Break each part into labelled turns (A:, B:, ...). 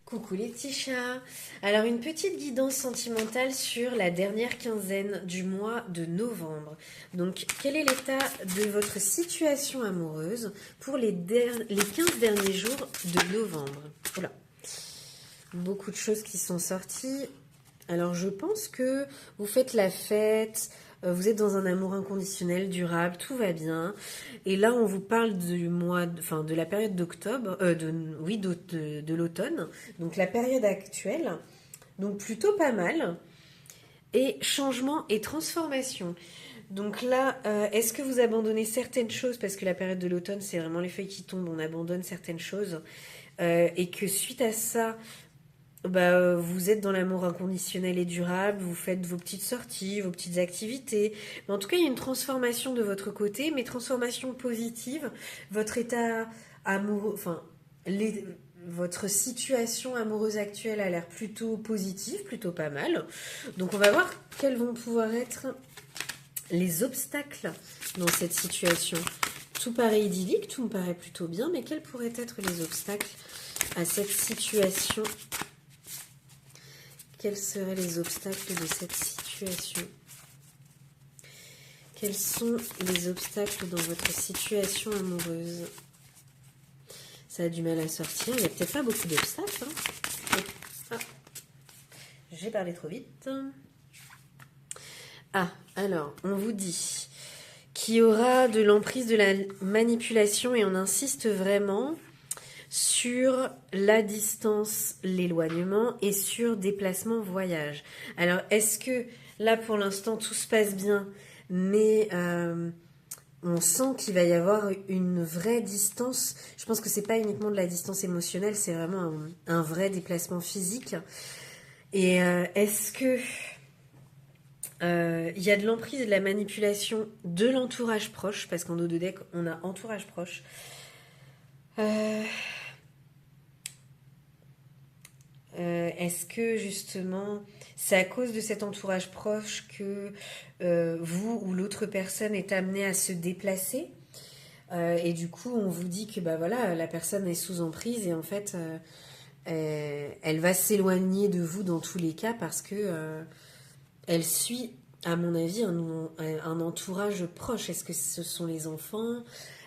A: Coucou les petits chats. Alors une petite guidance sentimentale sur la dernière quinzaine du mois de novembre. Donc quel est l'état de votre situation amoureuse pour les 15 derniers jours de novembre? Oula, beaucoup de choses qui sont sorties. Alors je pense que vous faites la fête, vous êtes dans un amour inconditionnel, durable, tout va bien. Et là on vous parle du mois, enfin de la période d'octobre, oui, de l'automne, donc la période actuelle, donc plutôt pas mal. Et changement et transformation. Donc là, est-ce que vous abandonnez certaines choses parce que la période de l'automne, c'est vraiment les feuilles qui tombent, on abandonne certaines choses, et que suite à ça, vous êtes dans l'amour inconditionnel et durable, vous faites vos petites sorties, vos petites activités. Mais en tout cas, il y a une transformation de votre côté, mais transformation positive. Votre état amoureux, votre situation amoureuse actuelle a l'air plutôt positive, plutôt pas mal. Donc on va voir quels vont pouvoir être les obstacles dans cette situation. Tout paraît idyllique, tout me paraît plutôt bien, mais quels pourraient être les obstacles à cette situation? Quels seraient les obstacles de cette situation? Quels sont les obstacles dans votre situation amoureuse? Ça a du mal à sortir. Il n'y a peut-être pas beaucoup d'obstacles. Ah, j'ai parlé trop vite. Ah, alors, on vous dit qu'il y aura de l'emprise de la manipulation et on insiste vraiment sur la distance, l'éloignement et sur déplacement, voyage. Alors, est-ce que là, pour l'instant, tout se passe bien, mais on sent qu'il va y avoir une vraie distance. Je pense que c'est pas uniquement de la distance émotionnelle, c'est vraiment un vrai déplacement physique. Et est-ce que il y a de l'emprise et de la manipulation de l'entourage proche, parce qu'en dos de deck, on a entourage proche. Est-ce que justement c'est à cause de cet entourage proche que vous ou l'autre personne est amenée à se déplacer, et du coup on vous dit que voilà, la personne est sous emprise et en fait elle va s'éloigner de vous dans tous les cas parce que elle suit, à mon avis, un entourage proche. Est-ce que ce sont les enfants?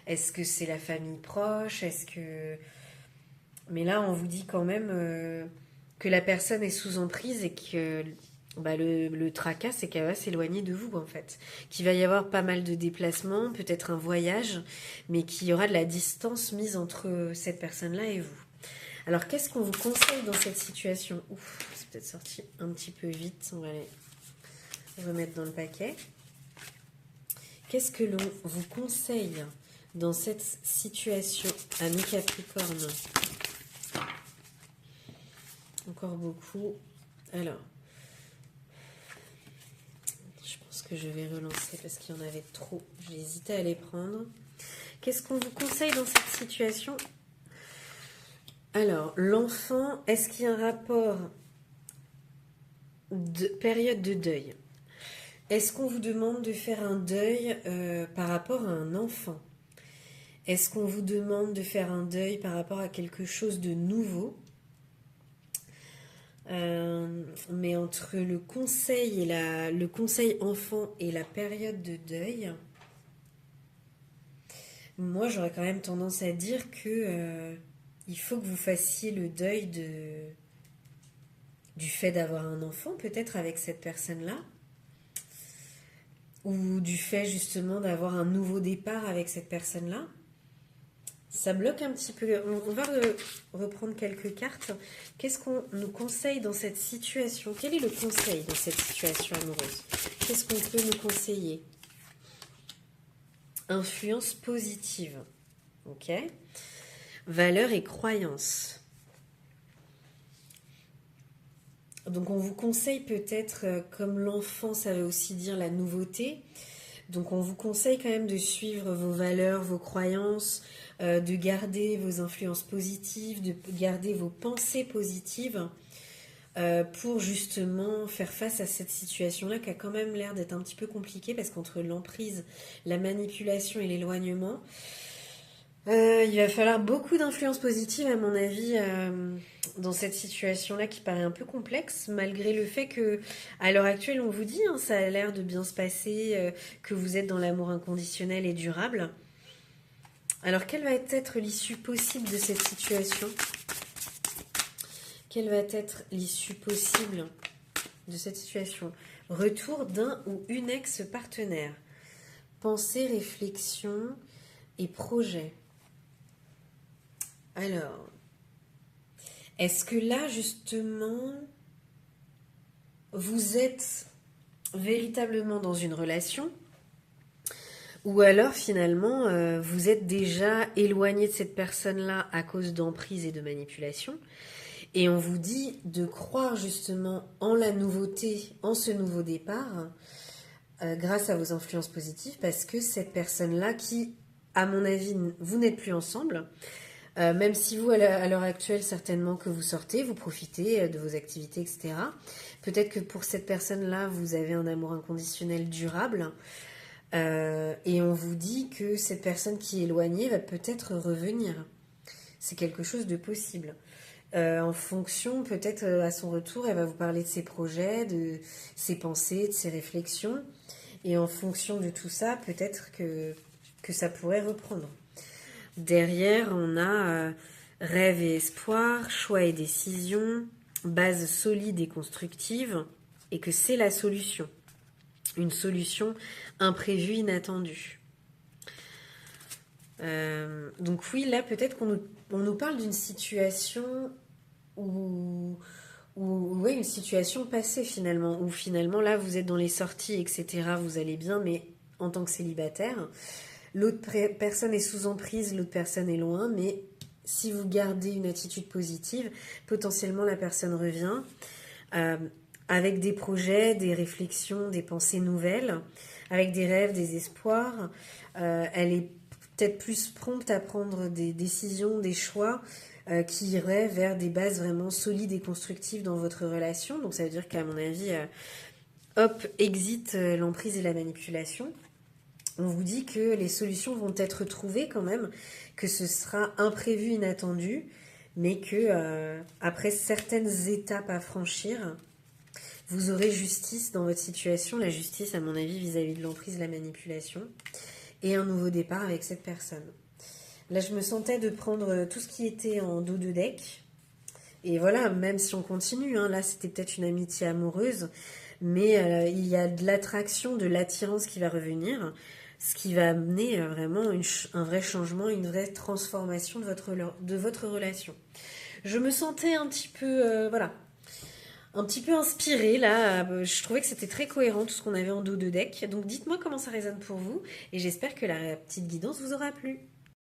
A: Est-ce que c'est la famille proche? Est-ce que... Mais là, on vous dit quand même que la personne est sous emprise et que le tracas, c'est qu'elle va s'éloigner de vous, en fait. Qu'il va y avoir pas mal de déplacements, peut-être un voyage, mais qu'il y aura de la distance mise entre cette personne-là et vous. Alors, qu'est-ce qu'on vous conseille dans cette situation? Ouf, c'est peut-être sorti un petit peu vite. On va aller remettre dans le paquet. Qu'est-ce que l'on vous conseille dans cette situation, amis Capricorne? Encore beaucoup. Alors, je pense que je vais relancer parce qu'il y en avait trop. J'ai hésité à les prendre. Qu'est-ce qu'on vous conseille dans cette situation? Alors, l'enfant, est-ce qu'il y a un rapport de période de deuil? Est-ce qu'on vous demande de faire un deuil par rapport à un enfant? Est-ce qu'on vous demande de faire un deuil par rapport à quelque chose de nouveau? Mais entre le conseil le conseil enfant et la période de deuil, moi j'aurais quand même tendance à dire que il faut que vous fassiez le deuil du fait d'avoir un enfant, peut-être avec cette personne-là, ou du fait justement d'avoir un nouveau départ avec cette personne-là. Ça bloque un petit peu. On va reprendre quelques cartes. Qu'est-ce qu'on nous conseille dans cette situation? Quel est le conseil dans cette situation amoureuse? Qu'est-ce qu'on peut nous conseiller? Influence positive. Ok. Valeurs et croyances. Donc on vous conseille peut-être, comme l'enfant, ça veut aussi dire la nouveauté. Donc on vous conseille quand même de suivre vos valeurs, vos croyances, de garder vos influences positives, de garder vos pensées positives pour justement faire face à cette situation-là qui a quand même l'air d'être un petit peu compliquée parce qu'entre l'emprise, la manipulation et l'éloignement, Il va falloir beaucoup d'influence positive, à mon avis, dans cette situation-là qui paraît un peu complexe, malgré le fait que, à l'heure actuelle, on vous dit, hein, ça a l'air de bien se passer, que vous êtes dans l'amour inconditionnel et durable. Alors, quelle va être l'issue possible de cette situation? Quelle va être l'issue possible de cette situation? Retour d'un ou une ex-partenaire. Pensée, réflexion et projet. Alors, est-ce que là, justement, vous êtes véritablement dans une relation ou alors finalement vous êtes déjà éloigné de cette personne-là à cause d'emprise et de manipulation et on vous dit de croire justement en la nouveauté, en ce nouveau départ grâce à vos influences positives parce que cette personne-là qui, à mon avis, vous n'êtes plus ensemble. Même si vous, à l'heure actuelle, certainement que vous sortez, vous profitez de vos activités, etc. Peut-être que pour cette personne-là, vous avez un amour inconditionnel durable. Et on vous dit que cette personne qui est éloignée va peut-être revenir. C'est quelque chose de possible. En fonction, peut-être à son retour, elle va vous parler de ses projets, de ses pensées, de ses réflexions. Et en fonction de tout ça, peut-être que ça pourrait reprendre. Derrière, on a rêve et espoir, choix et décision, base solide et constructive, et que c'est la solution. Une solution imprévue, inattendue. Donc oui, là, peut-être on nous parle d'une situation ouais, une situation passée finalement, où finalement, là, vous êtes dans les sorties, etc., vous allez bien, mais en tant que célibataire, l'autre personne est sous emprise, l'autre personne est loin, mais si vous gardez une attitude positive, potentiellement la personne revient euh, avec des projets, des réflexions, des pensées nouvelles, avec des rêves, des espoirs. Elle est peut-être plus prompte à prendre des décisions, des choix qui iraient vers des bases vraiment solides et constructives dans votre relation. Donc ça veut dire qu'à mon avis, hop, exit l'emprise et la manipulation. On vous dit que les solutions vont être trouvées quand même, que ce sera imprévu, inattendu, mais que après certaines étapes à franchir, vous aurez justice dans votre situation, la justice à mon avis vis-à-vis de l'emprise, la manipulation, et un nouveau départ avec cette personne. Là je me sentais de prendre tout ce qui était en dos de deck, et voilà, même si on continue, hein, là c'était peut-être une amitié amoureuse, mais il y a de l'attraction, de l'attirance qui va revenir, ce qui va amener vraiment un vrai changement, une vraie transformation de votre relation. Je me sentais un petit peu, voilà, un petit peu inspirée là. Je trouvais que c'était très cohérent tout ce qu'on avait en dos de deck. Donc dites-moi comment ça résonne pour vous et j'espère que la petite guidance vous aura plu.